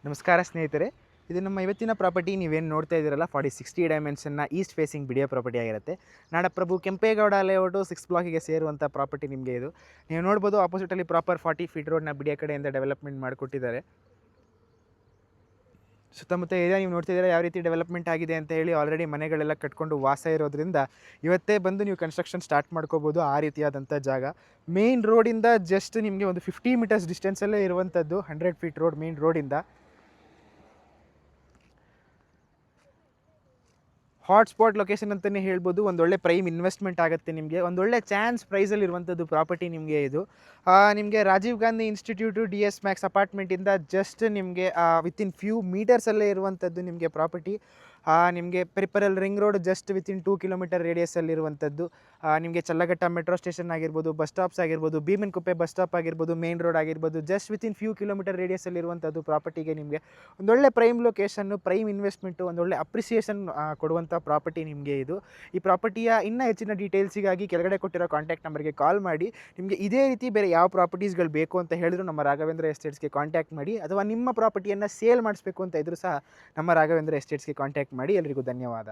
ನಮಸ್ಕಾರ ಸ್ನೇಹಿತರೆ, ಇದು ನಮ್ಮ ಇವತ್ತಿನ ಪ್ರಾಪರ್ಟಿ. ನೀವೇನು ನೋಡ್ತಾ ಇದ್ದೀರಲ್ಲ 40-60 ಡೈಮೆನ್ಷನ್ನ ಈಸ್ಟ್ ಫೇಸಿಂಗ್ ಬಿಡಿಯೋ ಪ್ರಾಪರ್ಟಿ ಆಗಿರುತ್ತೆ. ನಾಡಪ್ರಭು ಕೆಂಪೇಗೌಡ ಲೇಔಟು 6 ಬ್ಲಾಕಿಗೆ ಸೇರುವಂಥ ಪ್ರಾಪರ್ಟಿ ನಿಮಗೆ ಇದು. ನೀವು ನೋಡ್ಬೋದು ಆಪೋಸಿಟಲ್ಲಿ ಪ್ರಾಪರ್ 40 ಫೀಟ್ ರೋಡ್ನ ಬಿಡಿಯೋ ಕಡೆಯಿಂದ ಡೆವಲಪ್ಮೆಂಟ್ ಮಾಡಿಕೊಟ್ಟಿದ್ದಾರೆ. ಸುತ್ತಮುತ್ತ ಏರಿಯಾ ನೀವು ನೋಡ್ತಿದ್ದೀರಾ ಯಾವ ರೀತಿ ಡೆವಲಪ್ಮೆಂಟ್ ಆಗಿದೆ ಅಂತ ಹೇಳಿ. ಆಲ್ರೆಡಿ ಮನೆಗಳೆಲ್ಲ ಕಟ್ಕೊಂಡು ವಾಸ ಇರೋದ್ರಿಂದ ಇವತ್ತೇ ಬಂದು ನೀವು ಕನ್ಸ್ಟ್ರಕ್ಷನ್ ಸ್ಟಾರ್ಟ್ ಮಾಡ್ಕೋಬೋದು. ಆ ರೀತಿಯಾದಂಥ ಜಾಗ ಮೇನ್ ರೋಡಿಂದ ಜಸ್ಟ್ ನಿಮಗೆ ಒಂದು 50 ಮೀಟರ್ಸ್ ಡಿಸ್ಟೆನ್ಸಲ್ಲೇ ಇರುವಂಥದ್ದು. 100 ಫೀಟ್ ರೋಡ್ ಮೇನ್ ರೋಡಿಂದ. ಹಾಟ್ಸ್ಪಾಟ್ ಲೊಕೇಶನ್ ಅಂತಲೇ ಹೇಳ್ಬೋದು. ಒಂದೊಳ್ಳೆ ಪ್ರೈಮ್ ಇನ್ವೆಸ್ಟ್ಮೆಂಟ್ ಆಗುತ್ತೆ ನಿಮಗೆ. ಒಂದೊಳ್ಳೆ ಚಾನ್ಸ್ ಪ್ರೈಸಲ್ಲಿ ಇರುವಂಥದ್ದು ಪ್ರಾಪರ್ಟಿ ನಿಮಗೆ ಇದು. ನಿಮಗೆ Rajiv Gandhi institute DS Max ಅಪಾರ್ಟ್ಮೆಂಟಿಂದ ಜಸ್ಟ್ ನಿಮಗೆ ವಿತಿನ್ ಫ್ಯೂ ಮೀಟರ್ಸಲ್ಲೇ ಇರುವಂಥದ್ದು ನಿಮಗೆ ಪ್ರಾಪರ್ಟಿ. ನಿಮಗೆ peripheral ring road just within 2 kilometre ರೇಡಿಯಸ್ಸಲ್ಲಿರುವಂಥದ್ದು. ನಿಮಗೆ ಚಲ್ಲಘಟ್ಟ ಮೆಟ್ರೋ ಸ್ಟೇಷನ್ ಆಗಿರ್ಬೋದು, ಬಸ್ ಸ್ಟಾಪ್ಸ್ ಆಗಿರ್ಬೋದು, ಭೀಮನ್ಕುಪ್ಪೆ ಬಸ್ ಸ್ಟಾಪ್ ಆಗಿರ್ಬೋದು, ಮೇನ್ ರೋಡ್ ಆಗಿರ್ಬೋದು, ಜಸ್ಟ್ ವಿತಿನ್ ಫ್ಯೂ ಕಿಲೋಮೀಟರ್ ರೇಡಿಯಸ್ಸಲ್ಲಿರುವಂಥದ್ದು ಪ್ರಾಪರ್ಟಿಗೆ ನಿಮಗೆ ಒಂದೊಳ್ಳೆ ಪ್ರೈಮ್ ಲೊಕೇಶನ್ನು, ಪ್ರೈಮ್ ಇನ್ವೆಸ್ಟ್ಮೆಂಟು, ಒಂದೊಳ್ಳೆ ಅಪ್ರಿಸಿಯೇಷನ್ ಕೊಡುವಂಥ ಪ್ರಾಪರ್ಟಿ ನಿಮಗೆ ಇದು. ಈ ಪ್ರಾಪರ್ಟಿಯ ಇನ್ನೂ ಹೆಚ್ಚಿನ ಡೀಟೇಲ್ಸಿಗಾಗಿ ಕೆಳಗಡೆ ಕೊಟ್ಟಿರೋ ಕಾಂಟ್ಯಾಕ್ಟ್ ನಂಬರ್ಗೆ ಕಾಲ್ ಮಾಡಿ. ನಿಮಗೆ ಇದೇ ರೀತಿ ಬೇರೆ ಯಾವ ಪ್ರಾಪರ್ಟೀಸ್ಗಳು ಬೇಕು ಅಂತ ಹೇಳಿದ್ರು ನಮ್ಮ ರಾಘವೇಂದ್ರ ಎಸ್ಟೇಟ್ಸ್ಗೆ ಕಾಂಟ್ಯಾಕ್ಟ್ ಮಾಡಿ. ಅಥವಾ ನಿಮ್ಮ ಪ್ರಾಪರ್ಟಿಯನ್ನು ಸೇಲ್ ಮಾಡಿಸ್ಬೇಕು ಅಂತ ಇದ್ರೂ ಸಹ ನಮ್ಮ ರಾಘವೇಂದ್ರ ಎಸ್ಟೇಟ್ಸ್ಗೆ ಕಾಂಟ್ಯಾಕ್ಟ್ ಮಾಡಿ. ಎಲ್ರಿಗೂ ಧನ್ಯವಾದ.